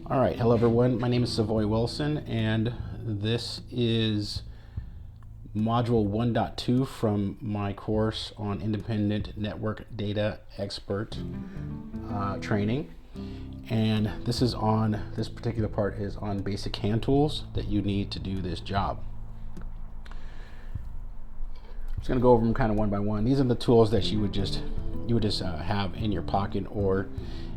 All right, hello everyone. My name is Savoy Wilson, and this is module 1.2 from my course on independent network data expert training. And this particular part is on basic hand tools that you need to do this job. I'm just going to go over them kind of one by one. These are the tools that you would just have in your pocket or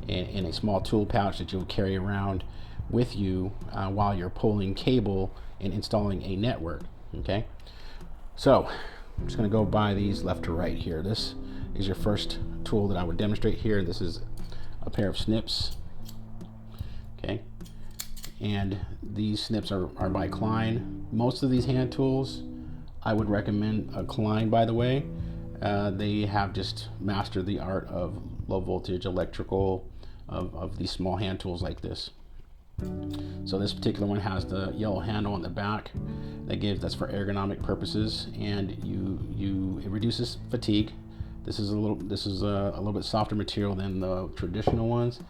in a small tool pouch that you'll carry around with you while you're pulling cable and installing a network. Okay, so I'm just going to go by these left to right here. This is your first tool that I would demonstrate here. This is a pair of snips. Okay, and these snips are by Klein. Most of these hand tools I would recommend a Klein, by the way. They have just mastered the art of low voltage electrical of these small hand tools like this. So this particular one has the yellow handle on the back that's for ergonomic purposes, and it reduces fatigue. This is a little bit softer material than the traditional ones.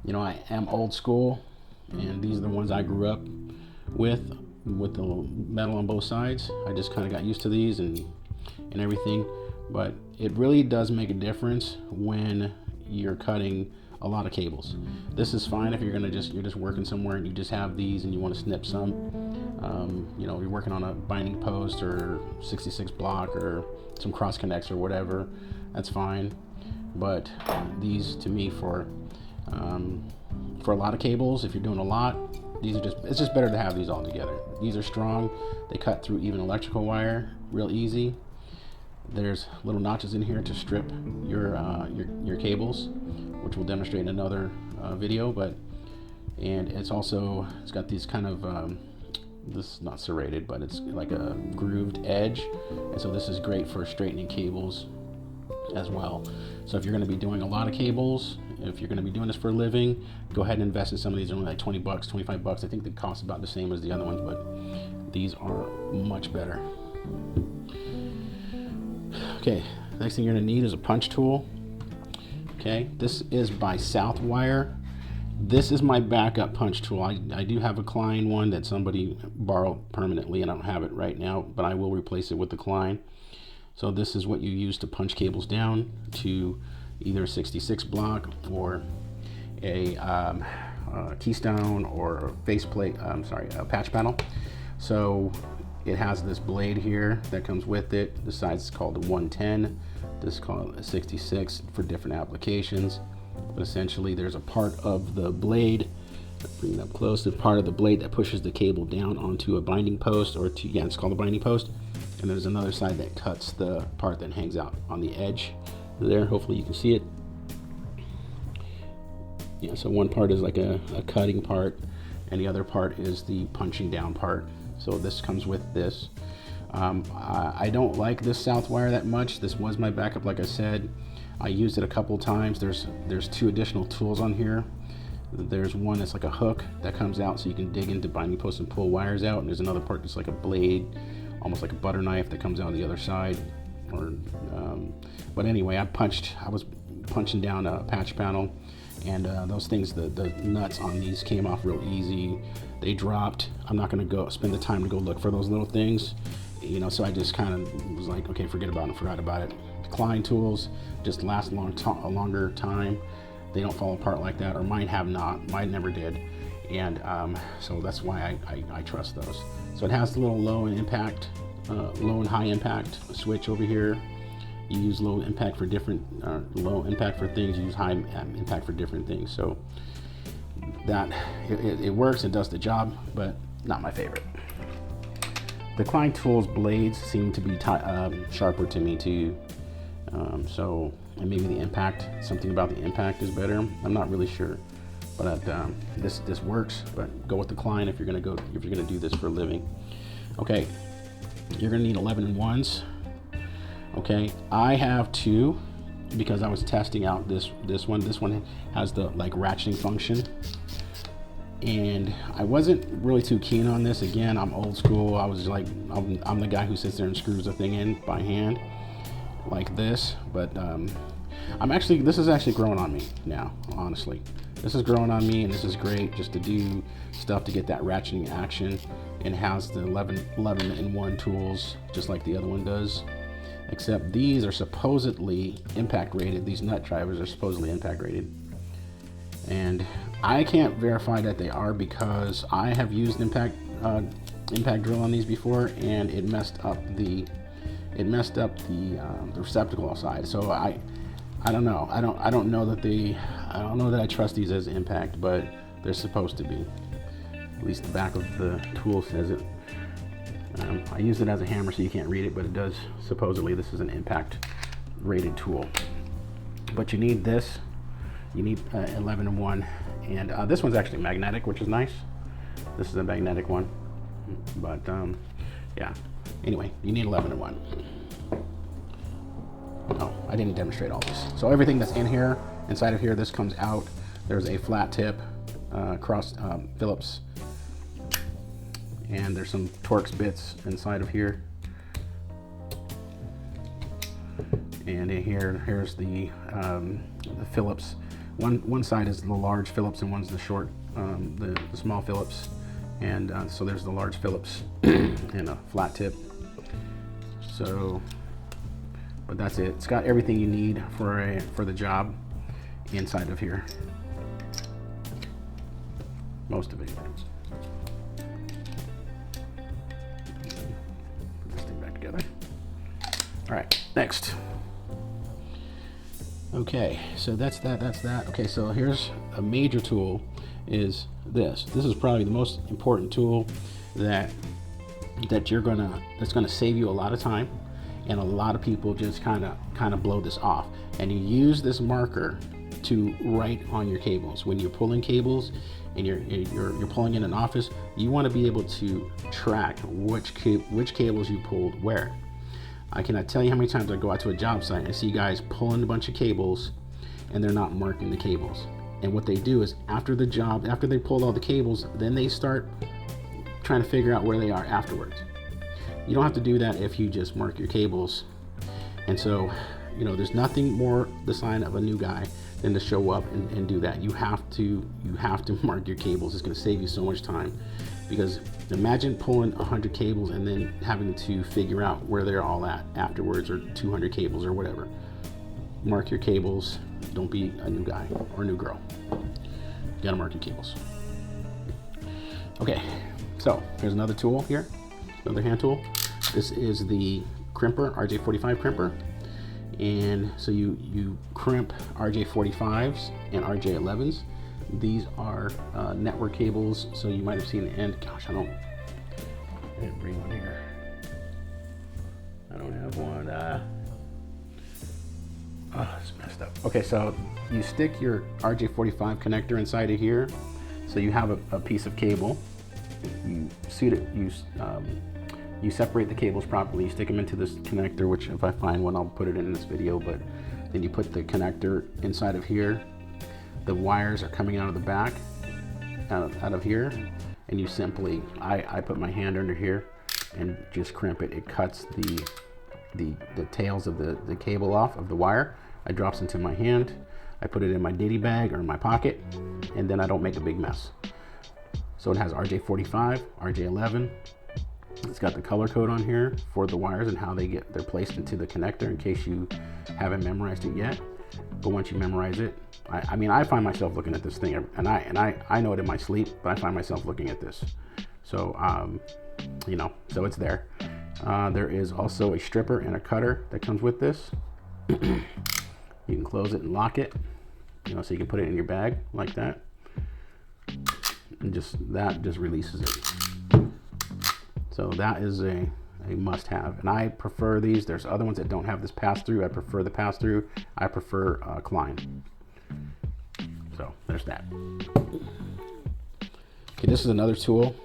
You know, I am old school, and these are the ones I grew up with the metal on both sides. I just kind of got used to these and everything, but it really does make a difference when you're cutting a lot of cables. This is fine if you're just working somewhere and you just have these and you want to snip some. You're working on a binding post or 66 block or some cross connects or whatever. That's fine. But these, to me, for a lot of cables, if you're doing a lot, it's just better to have these all together. These are strong. They cut through even electrical wire real easy. There's little notches in here to strip your cables, which we'll demonstrate in another video. And it's got these kind of this is not serrated, but it's like a grooved edge, and so this is great for straightening cables as well. So if you're going to be doing a lot of cables, if you're going to be doing this for a living, go ahead and invest in some of these. They're only like $20, $25. I think they cost about the same as the other ones, but these are much better. Okay, next thing you're going to need is a punch tool. Okay, this is by Southwire. This is my backup punch tool. I do have a Klein one that somebody borrowed permanently, and I don't have it right now, but I will replace it with the Klein. So this is what you use to punch cables down to either a 66 block or a keystone or a patch panel. So it has this blade here that comes with it. The size is called a 110. This is called a 66 for different applications. But essentially, there's a part of the blade, bring it up close, the part of the blade that pushes the cable down onto a binding post, it's called a binding post. And there's another side that cuts the part that hangs out on the edge there. Hopefully you can see it. Yeah, so one part is like a cutting part, and the other part is the punching down part. So this comes with this. I don't like this Southwire that much. This was my backup, like I said. I used it a couple times. There's two additional tools on here. There's one that's like a hook that comes out so you can dig into binding posts and pull wires out, and there's another part that's like a blade, almost like a butter knife, that comes out the other side. But anyway, I was punching down a patch panel, and those things, the nuts on these came off real easy. They dropped. I'm not going to go spend the time to go look for those little things, so I just kind of was like, okay, forget about it, forgot about it. Klein tools just last a longer time. They don't fall apart like that, or mine have not. Mine never did. And so that's why I trust those. So it has the little low and high impact switch over here. You use low impact for low impact for things. You use high impact for different things. So that it works. It does the job, but not my favorite. The Klein tools blades seem to be sharper to me too. And maybe the impact, something about the impact is better. I'm not really sure, but this works. But go with the Klein if you're gonna do this for a living. Okay, you're gonna need 11 1s. Okay, I have two because I was testing out this one. This one has the ratcheting function, and I wasn't really too keen on this. Again, I'm old school. I was like, I'm the guy who sits there and screws the thing in by hand like this. But This is actually growing on me now, honestly. This is growing on me, and this is great just to do stuff to get that ratcheting action. It has the 11-in-1 tools, just like the other one does, except these are supposedly impact rated. These nut drivers are supposedly impact rated, and I can't verify that they are, because I have used impact drill on these before, and it messed up the receptacle side. So I don't know. I don't know that I trust these as impact, but they're supposed to be. At least the back of the tool says it. I use it as a hammer, so you can't read it, but it does. Supposedly, this is an impact rated tool. But you need this. You need 11-in-1, and this one's actually magnetic, which is nice. This is a magnetic one, but yeah. Anyway, you need 11-in-1. Oh, I didn't demonstrate all this. So everything that's in here, inside of here, this comes out. There's a flat tip, cross Phillips, and there's some Torx bits inside of here. And in here's the Phillips. One side is the large Phillips, and one's the short, the small Phillips. And so there's the large Phillips and a flat tip. So, but that's it. It's got everything you need for the job inside of here. Most of it. Put this thing back together. All right, next. Okay, so that's that. Okay, so here's a major tool. Is this? This is probably the most important tool that's gonna save you a lot of time, and a lot of people just kind of blow this off. And you use this marker to write on your cables when you're pulling cables, and you're pulling in an office. You want to be able to track which cables you pulled where. I cannot tell you how many times I go out to a job site and I see guys pulling a bunch of cables, and they're not marking the cables. And what they do is after they pull all the cables, then they start trying to figure out where they are afterwards. You don't have to do that if you just mark your cables. And so, there's nothing more the sign of a new guy than to show up and do that. You have to mark your cables. It's going to save you so much time, because imagine pulling 100 cables and then having to figure out where they're all at afterwards, or 200 cables or whatever. Mark your cables. Don't be a new guy or a new girl. You gotta mark your cables. Okay, so here's another tool here, another hand tool. This is the crimper, RJ45 crimper. And so you crimp RJ45s and RJ11s. These are network cables, so you might have seen the end. Gosh, I didn't bring one here. I don't have one. It's messed up. Okay, so you stick your RJ45 connector inside of here. So you have a piece of cable. You suit it. You separate the cables properly. You stick them into this connector, which if I find one, I'll put it in this video. But then you put the connector inside of here. The wires are coming out of the back, out of here, and you simply, I put my hand under here and just crimp it. It cuts the tails of the cable off of the wire. It drops into my hand. I put it in my ditty bag or in my pocket, and then I don't make a big mess. So it has RJ45, RJ11. It's got the color code on here for the wires and how they're placed into the connector, in case you haven't memorized it yet. But once you memorize it, I find myself looking at this thing, and I know it in my sleep, but I find myself looking at this. So so it's there. There is also a stripper and a cutter that comes with this. You can close it and lock it, so you can put it in your bag like that, and that just releases it. So that is a must-have, and I prefer these. There's other ones that don't have this pass-through. I prefer the pass-through. I prefer Klein. So there's that. Okay, this is another tool.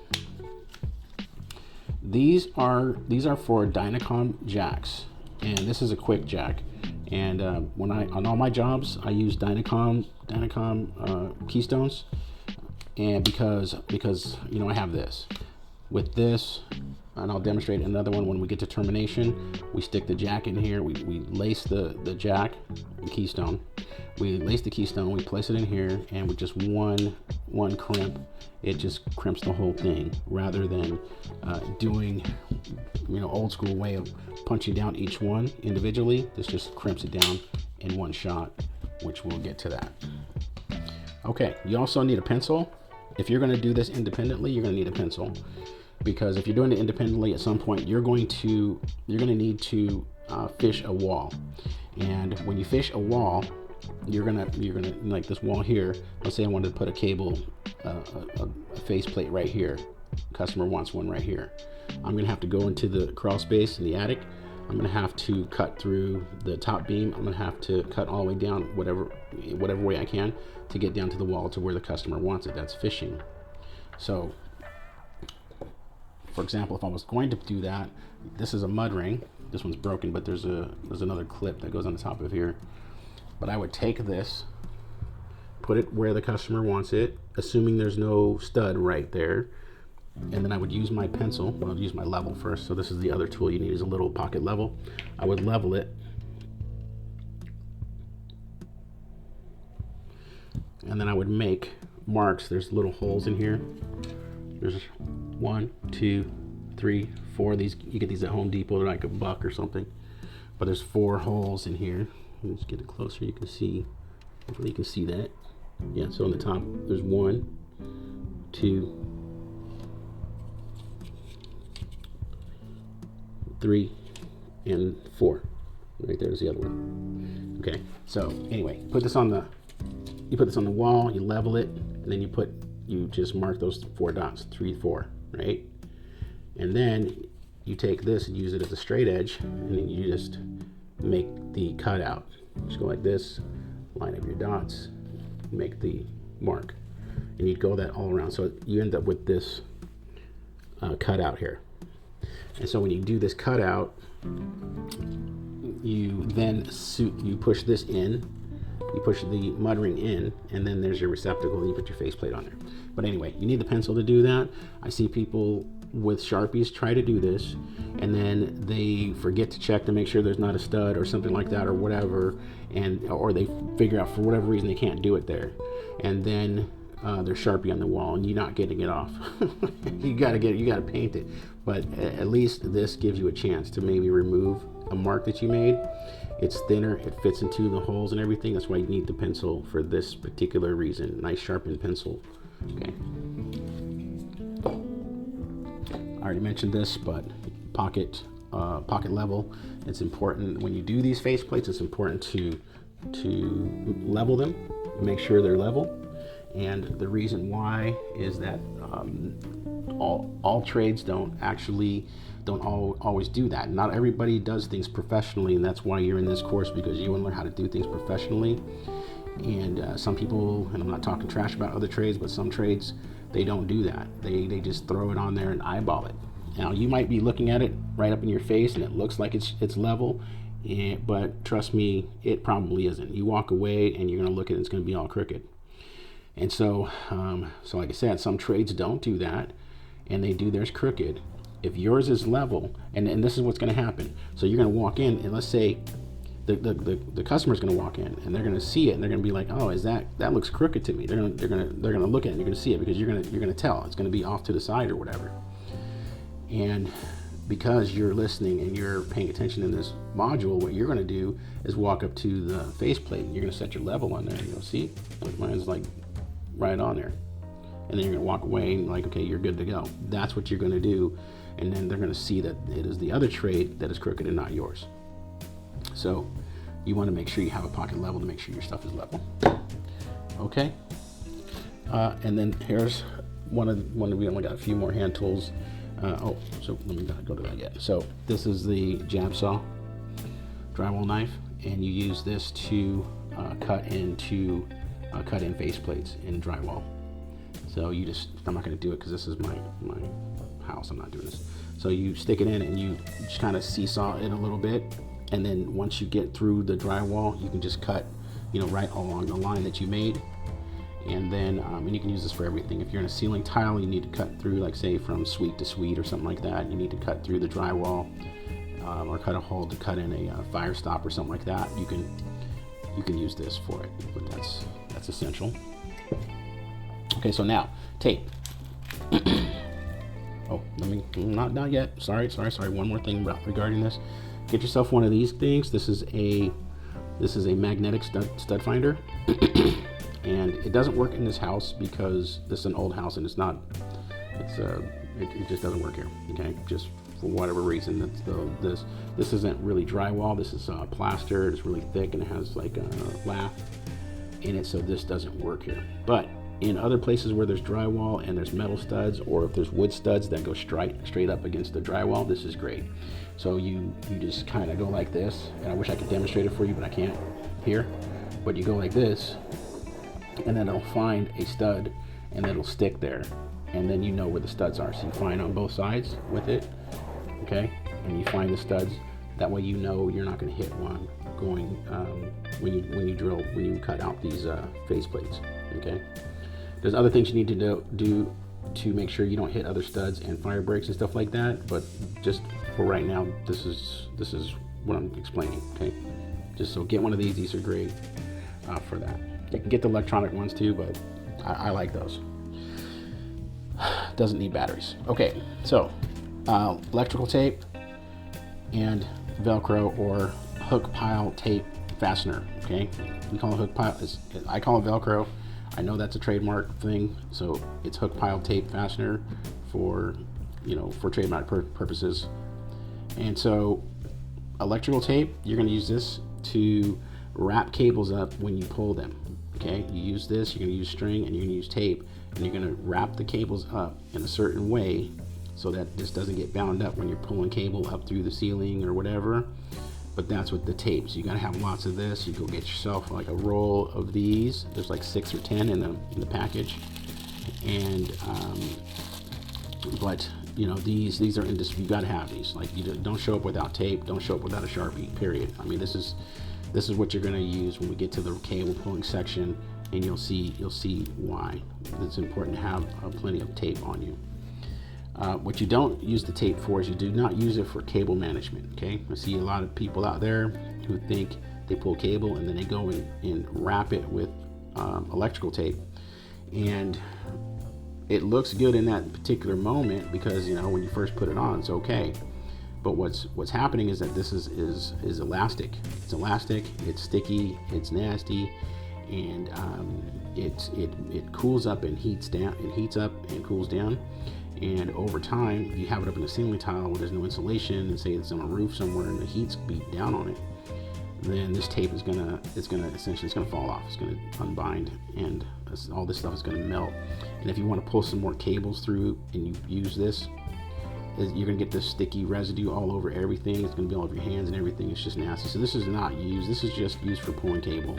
These are for Dynacom jacks, and this is a quick jack. And on all my jobs, I use Dynacom keystones, and because I have this. With this, and I'll demonstrate another one when we get to termination. We stick the jack in here, we lace the jack, the keystone. We lace the keystone, we place it in here, and with just one crimp, it just crimps the whole thing, rather than doing, old school way of punching down each one individually. This just crimps it down in one shot, which we'll get to that. Okay, you also need a pencil. If you're going to do this independently, you're going to need a pencil, because if you're doing it independently, at some point you're going to need to fish a wall. And when you fish a wall, you're gonna like this wall here. Let's say I wanted to put a cable, a faceplate right here. Customer wants one right here. I'm gonna have to go into the crawl space in the attic. I'm gonna have to cut through the top beam. I'm gonna have to cut all the way down, whatever way I can, to get down to the wall to where the customer wants it. That's fishing. So, for example, if I was going to do that, this is a mud ring. This one's broken, but there's another clip that goes on the top of here. But I would take this, put it where the customer wants it, assuming there's no stud right there. And then I would use my pencil. Well, I would use my level first. So this is the other tool you need, is a little pocket level. I would level it. And then I would make marks. There's little holes in here. There's 1, 2, 3, 4. These, you get these at Home Depot. They're like $1 or something. But there's 4 holes in here. Let's get it closer. You can see. Hopefully you can see that. Yeah. So on the top, there's 1, 2, 3, and 4. Right there's the other one. Okay. So anyway, you put this on the wall. You level it, and then you just mark those 4 dots, 3, 4, right? And then you take this and use it as a straight edge, and then you just make the cutout. Just go like this, line up your dots, make the mark, and you go that all around. So you end up with this cutout here. And so when you do this cutout, you then you push this in, you push the mud ring in, and then there's your receptacle, and you put your faceplate on there. But anyway, you need the pencil to do that. I see people with Sharpies try to do this, and then they forget to check to make sure there's not a stud or something like that or whatever, or they figure out for whatever reason they can't do it there, and then there's Sharpie on the wall, and you're not getting it off. you gotta paint it. But at least this gives you a chance to maybe remove a mark that you made. It's thinner, it fits into the holes and everything. That's why you need the pencil for this particular reason. Nice sharpened pencil. Okay. I already mentioned this, but pocket level. It's important when you do these face plates. It's important to level them, make sure they're level. And the reason why is that all trades don't always do that. Not everybody does things professionally, and that's why you're in this course, because you want to learn how to do things professionally. And some people, and I'm not talking trash about other trades, but some trades, they don't do that. They just throw it on there and eyeball it. Now, you might be looking at it right up in your face and it looks like it's level, but trust me, it probably isn't. You walk away and you're going to look at it, it's going to be all crooked. And so like I said, some trades don't do that, and they do theirs crooked. If yours is level, and this is what's going to happen. So you're going to walk in, and let's say the customer's going to walk in, and they're going to see it, and they're going to be like, "Oh, that looks crooked to me." They're going to look at it, and you're going to see it, because you're going to tell it's going to be off to the side or whatever. And because you're listening and you're paying attention in this module, what you're going to do is walk up to the faceplate, and you're going to set your level on there. And you'll see, like mine's like right on there, and then you're going to walk away and like, okay, you're good to go. That's what you're going to do, and then they're going to see that it is the other trade that is crooked and not yours. So you want to make sure you have a pocket level to make sure your stuff is level. Okay, and then here's one of we only got a few more hand tools. So let me not go to that yet. So this is the jab saw drywall knife, and you use this to cut in face plates in drywall. So I'm not going to do it because this is my house. I'm not doing this. So you stick it in and you just kind of seesaw it a little bit, and then once you get through the drywall, you can just cut, right along the line that you made, And then and you can use this for everything. If you're in a ceiling tile, you need to cut through, like say from suite to suite or something like that, you need to cut through the drywall, or cut a hole to cut in a fire stop or something like that. You can use this for it, but that's essential. Okay, so now tape. Oh, let me not yet. Sorry. One more thing regarding this. Get yourself one of these things. This is a magnetic stud finder, and it doesn't work in this house because this is an old house and it just doesn't work here. Okay, just for whatever reason. This isn't really drywall. This is plaster. It's really thick and it has like a lath in it, so this doesn't work here. But in other places where there's drywall and there's metal studs, or if there's wood studs that go straight up against the drywall, this is great. So you just kind of go like this, and I wish I could demonstrate it for you, but I can't here. But you go like this, and then it'll find a stud, and it'll stick there, and then you know where the studs are. So you find on both sides with it, okay, and you find the studs. That way you know you're not going to hit one going when you cut out these face plates, okay. There's other things you need to do to make sure you don't hit other studs and fire breaks and stuff like that, but just for right now, this is what I'm explaining, okay? Just so get one of these. These are great for that. You can get the electronic ones too, but I like those. Doesn't need batteries. Okay, so electrical tape and Velcro or hook pile tape fastener, okay? We call it hook pile. I call it Velcro. I know that's a trademark thing, so it's hook pile tape fastener for trademark purposes. And so electrical tape, you're going to use this to wrap cables up when you pull them. Okay, you use this, you're going to use string and you're going to use tape, and you're going to wrap the cables up in a certain way so that this doesn't get bound up when you're pulling cable up through the ceiling or whatever. But that's with the tape. So you gotta have lots of this. You go get yourself like a roll of these. There's like 6 or 10 in the package. And but these are you gotta have these. Like, you don't show up without tape. Don't show up without a Sharpie. Period. I mean, this is what you're gonna use when we get to the cable pulling section, and you'll see why it's important to have plenty of tape on you. What you don't use the tape for is you do not use it for cable management, okay? I see a lot of people out there who think they pull cable and then they go and wrap it with electrical tape, and it looks good in that particular moment because when you first put it on, it's okay. But what's happening is that this is elastic. It's elastic, it's sticky, it's nasty, and it cools up and heats down. It heats up and cools down. And over time, if you have it up in a ceiling tile where there's no insulation, and say it's on a roof somewhere and the heat's beat down on it, then this tape is gonna fall off. It's gonna unbind, and all this stuff is gonna melt. And if you want to pull some more cables through and you use this, you're gonna get this sticky residue all over everything. It's gonna be all over your hands and everything. It's just nasty. So this is not used. This is just used for pulling cable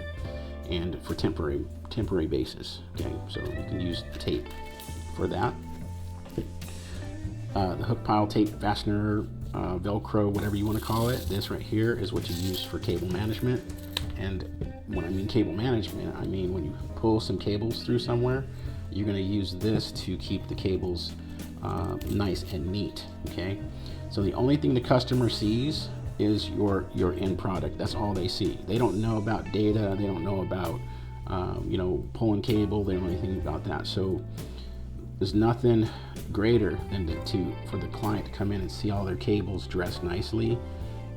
and for temporary basis. Okay, so you can use tape for that. The hook pile tape fastener, Velcro, whatever you want to call it. This right here is what you use for cable management. And when I mean cable management, I mean when you pull some cables through somewhere, you're going to use this to keep the cables nice and neat. Okay, so the only thing the customer sees is your end product. That's all they see. They don't know about data. They don't know about pulling cable. They don't know anything about that. So there's nothing greater than for the client to come in and see all their cables dressed nicely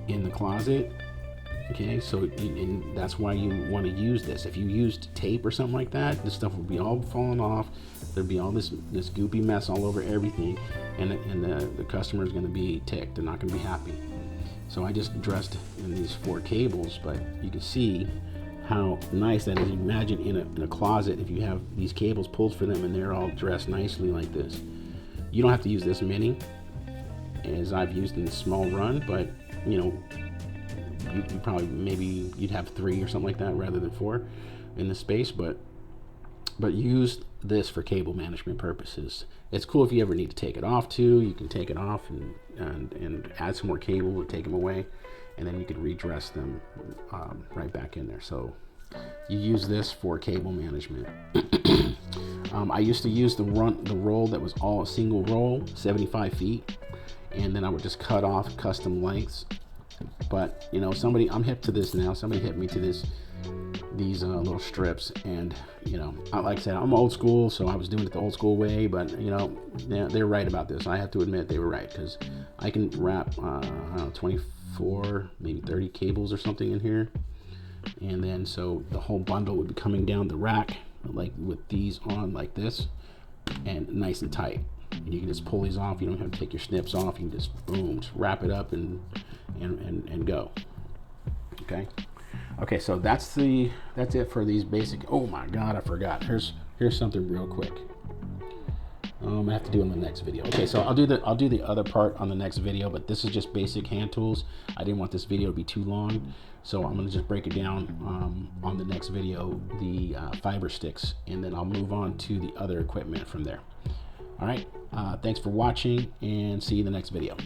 in the closet. Okay, so and that's why you want to use this. If you used tape or something like that, this stuff would be all falling off. There'd be all this goopy mess all over everything, and the customer is going to be ticked. They're not going to be happy. So I just dressed in these 4 cables, but you can see how nice that is. Imagine in a closet, if you have these cables pulled for them and they're all dressed nicely like this. You don't have to use this many as I've used in the small run, but you probably, maybe you'd have 3 or something like that rather than 4 in the space, but use this for cable management purposes. It's cool if you ever need to take it off too. You can take it off and add some more cable or take them away, and then you could redress them right back in there. So you use this for cable management. I used to use the roll that was all a single roll, 75 feet, and then I would just cut off custom lengths. But you know, I'm hip to this now. Somebody hit me to these little strips, and you know, like I said, I'm old school, so I was doing it the old school way. But you know, they're right about this. I have to admit they were right, because I can wrap I don't know, 24, maybe 30 cables or something in here, and then so the whole bundle would be coming down the rack like with these on like this, and nice and tight. And you can just pull these off. You don't have to take your snips off. You can just boom, just wrap it up and go. Okay, so that's it for these basic. Oh my God, I forgot. Here's something real quick. I have to do in the next video. Okay, so I'll do the other part on the next video, but this is just basic hand tools. I didn't want this video to be too long, so I'm gonna just break it down on the next video, the fiber sticks, and then I'll move on to the other equipment from there. All right, thanks for watching, and see you in the next video.